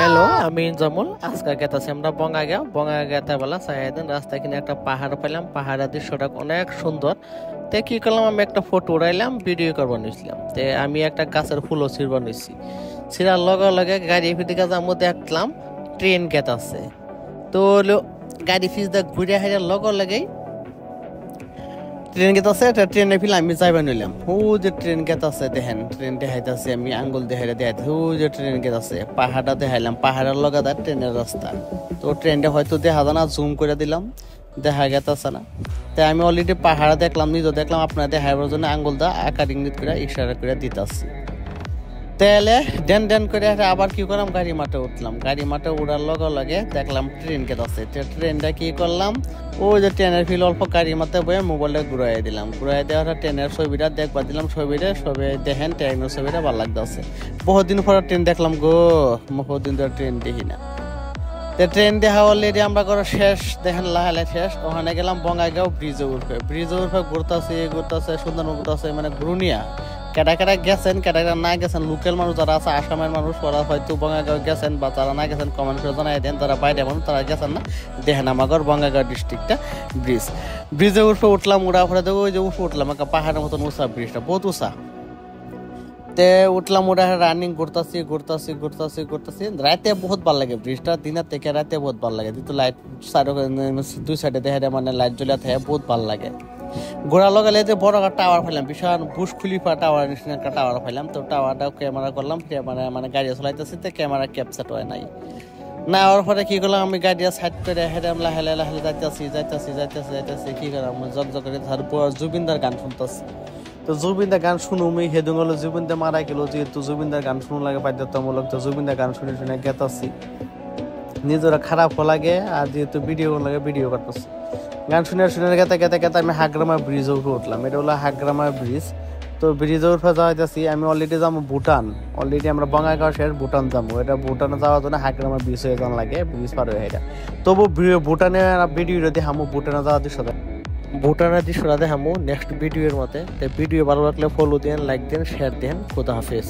Hello, আমি জামুল। আজকে গেতাছি আমরা বঙ্গাইগাঁও বলা সাহেদিন রাস্তায় কিনে একটা পাহাড় পেলাম। পাহাড়ের দৃশ্যটা অনেক সুন্দর। তে কি করলাম, আমি একটা ফটো উড়াইলাম, ভিডিও করবো নিয়েছিলাম। তে আমি একটা গাছের ফুলও ছিড়বো নিয়েছি। ছিড়ার লগে লগে গাড়ি ফিদিকে যাবো, দেখলাম ট্রেন গেত আছে। তো গাড়ি ফিজদা ঘুরে হাইরার লগে লগেই ট্রেন গেত আছে। ট্রেনে ফিলে আমি যাইবা নিলাম। ও যে ট্রেন গেত আছে, দেখেন ট্রেন দেখাইতেছে। আমি আঙ্গুল দেখাইতে ও যে ট্রেন গেত আছে। পাহাড়টা দেখাইলাম, পাহাড়ের লগে তার ট্রেনের রাস্তা। তো ট্রেনটা হয়তো দেখা যায় না, জুম করে দিলাম, দেখা গেতেছে না। তাই আমি অলরেডি পাহাড়ে দেখলাম, নিজে দেখলাম, আপনার দেখাইবার জন্য আঙ্গুল দা আকার ইঙ্গিত করে ইশারা করে দিতেছি। তাহলে ডেন ডেন করে আবার কি করলাম, গাড়ি মাঠে উঠলাম। গাড়ি মাঠে উড়ার লগে লগে দেখলাম ট্রেন কে আছে। ট্রেনটা কি করলাম, ওই যে ট্রেনের ফিল অল্প গাড়ি মাঠে বয়ে মোবাইলটা ঘুরাই দিলাম। ঘুরাই দেওয়ার ট্রেনের ছবিটা দেখবার দিলাম। সবই দেখেন ট্রেনের ছবিটা ভালো লাগতেছে। বহুদিন পরে ট্রেন দেখলাম গো, বহুদিন ধরে ট্রেন দেখি না। ট্রেন দেখা অলরেডি আমরা করে শেষ, দেখেন লাহালে শেষ। ওখানে গেলাম বঙ্গাইগাঁও ব্রিজে উঠবে ঘুরতেছে সুন্দর ঘুরতেছে, মানে ঘুরুনিয়া। কেটা গেছেন, কেটা না গেছেন, লোকাল মানুষ যারা আছে, আসামের মানুষ, ওরা হয়তো বঙ্গাইগাঁও গেছেন, বা যারা না গেছেন কমেন্ট করে জানাই দেন। তারা বাইরে মানুষ, তারা গেছেন না, দেখেন আমাদের বঙ্গাইগাঁও ডিস্ট্রিক্টটা ব্রিজে উঠলাম। উড়া ফেরা দেবো, ওই যে উঠলাম একটা পাহাড়ের মতন উঁচা, ব্রিজটা বহুত উঁচা। তে উঠলাম, ওটা রানিং করতেছি। রাতে বহুত ভালো লাগে ব্রিজটা, দিনের থেকে রাতে বহুত ভালো লাগে। যেহেতু লাইট দুই সাইডে দেখে, মানে লাইট জ্বলিয়া থাকে, বহুত ভালো লাগে। ঘোরা লাগালে যে বড় একটা টাওয়ার পাইলাম, বিশাল বুশ খুলিফা টাওয়ার একটা টাওয়ার পাইলাম। তো টাওয়ারটা ক্যামেরা করলাম, ক্যামেরা মানে গাড়ি চালাইতেছি, তো ক্যামেরা ক্যাপচার হয় নাই। না হওয়ার পরে কি করলাম, আমি গাড়ি সাইড করে হেঁটাম, লাহে যাইতেছি। কি করলাম, জগ করে জুবিনদার গান শুনতেছি। তো জুবিনদার গান শুনুমি হেদুং হলো, জুবিনদা মারা গেল, যেহেতু জুবিনদার গান শুনু লাগে বাধ্যতামূলক। তো জুবিনদার গান শুনে গেতাছি, নিজেরা খারাপ লাগে। আর যেহেতু ভিডিও লাগে, ভিডিও করতেছি। গান শুনে গেতে আমি হাগ্রামা ব্রিজে উঠলাম। এটা হলো হাগ্রামা ব্রিজ। তো ব্রিজে উঠে যাইতেছি। আমি অলরেডি যাবো ভুটান। অলরেডি আমরা বঙ্গাইগাঁও শেষ, ভুটান যাবো। এটা ভুটানে যাওয়ার জন্য হাগ্রামা ব্রিজ হয়ে যান লাগে, ব্রিজ পার হয়ে এটা। তবু ভুটানে ভিডিও দেখামো, ভুটানে যাওয়ার দৃশ্যটা দেখামো নেক্সট ভিডিওর মতে। ভিডিও ভালো লাগলে ফলো দেন, লাইক দেন, শেয়ার দেন। খোদা হাফেজ।